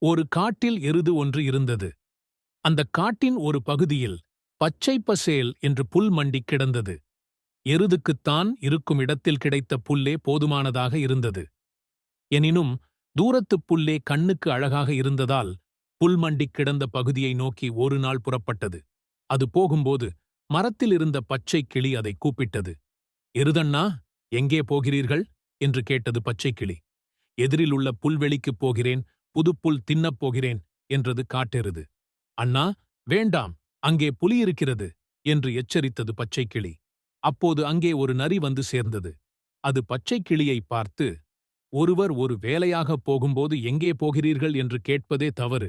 ஒரு காட்டில் எருது ஒன்று இருந்தது. அந்தக் காட்டின் ஒரு பகுதியில் பச்சை பசேல் என்று புல் மண்டிக் கிடந்தது. எருதுக்குத்தான் இருக்கும் இடத்தில் கிடைத்த புல்லே போதுமானதாக இருந்தது. எனினும் தூரத்துப் புல்லே கண்ணுக்கு அழகாக இருந்ததால் புல் மண்டிக் கிடந்த பகுதியை நோக்கி ஒரு நாள் புறப்பட்டது. அது போகும்போது மரத்தில் இருந்த பச்சைக் கிளி அதைக் கூப்பிட்டது. எருதண்ணா, எங்கே போகிறீர்கள் என்று கேட்டது பச்சைக் கிளி. எதிரில் உள்ள புல்வெளிக்குப் போகிறேன், புதுப்புல் தின்னப் போகிறேன் என்றது காட்டெருது. அண்ணா, வேண்டாம், அங்கே புலி இருக்கிறது என்று எச்சரித்தது பச்சைக்கிளி. அப்போது அங்கே ஒரு நரி வந்து சேர்ந்தது. அது பச்சைக்கிளியை பார்த்து, ஒருவர் ஒரு வேலையாகப் போகும்போது எங்கே போகிறீர்கள் என்று கேட்பதே தவறு.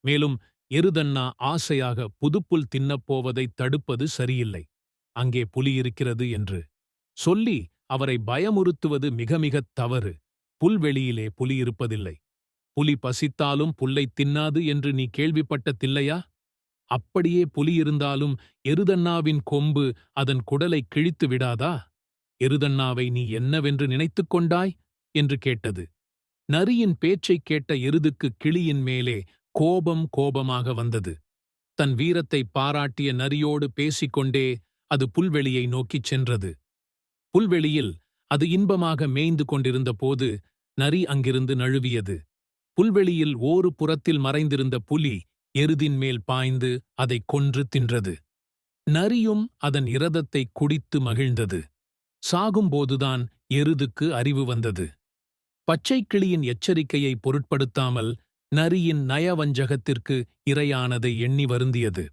மேலும் எருதண்ணா ஆசையாக புதுப்புல் தின்னப் போவதைத் தடுப்பது சரியில்லை. அங்கே புலி இருக்கிறது என்று சொல்லி அவரை பயமுறுத்துவது மிக மிகத் தவறு. புல்வெளியிலே புலி இருப்பதில்லை. புலி பசித்தாலும் புல்லைத் தின்னாது என்று நீ கேள்விப்பட்டதில்லையா? அப்படியே புலி இருந்தாலும் எருதண்ணாவின் கொம்பு அதன் குடலைக் கிழித்து விடாதா? எருதண்ணாவை நீ என்னவென்று நினைத்துக் கொண்டாய் என்று கேட்டது. நரியின் பேச்சைக் கேட்ட எருதுக்கு கிளியின் மேலே கோபமாக வந்தது. தன் வீரத்தைப் பாராட்டிய நரியோடு பேசிக்கொண்டே அது புல்வெளியை நோக்கிச் சென்றது. புல்வெளியில் அது இன்பமாக மேய்ந்து கொண்டிருந்த போது நரி அங்கிருந்து நழுவியது. புல்வெளியில் ஓரு புறத்தில் மறைந்திருந்த புலி எருதின் மேல் பாய்ந்து அதைக் கொன்று தின்றது. நரியும் அதன் இரதத்தைக் குடித்து மகிழ்ந்தது. சாகும்போதுதான் எருதுக்கு அறிவு வந்தது. பச்சைக்கிளியின் எச்சரிக்கையை பொருட்படுத்தாமல் நரியின் நயவஞ்சகத்திற்கு இரையானதை எண்ணி வருந்தியது.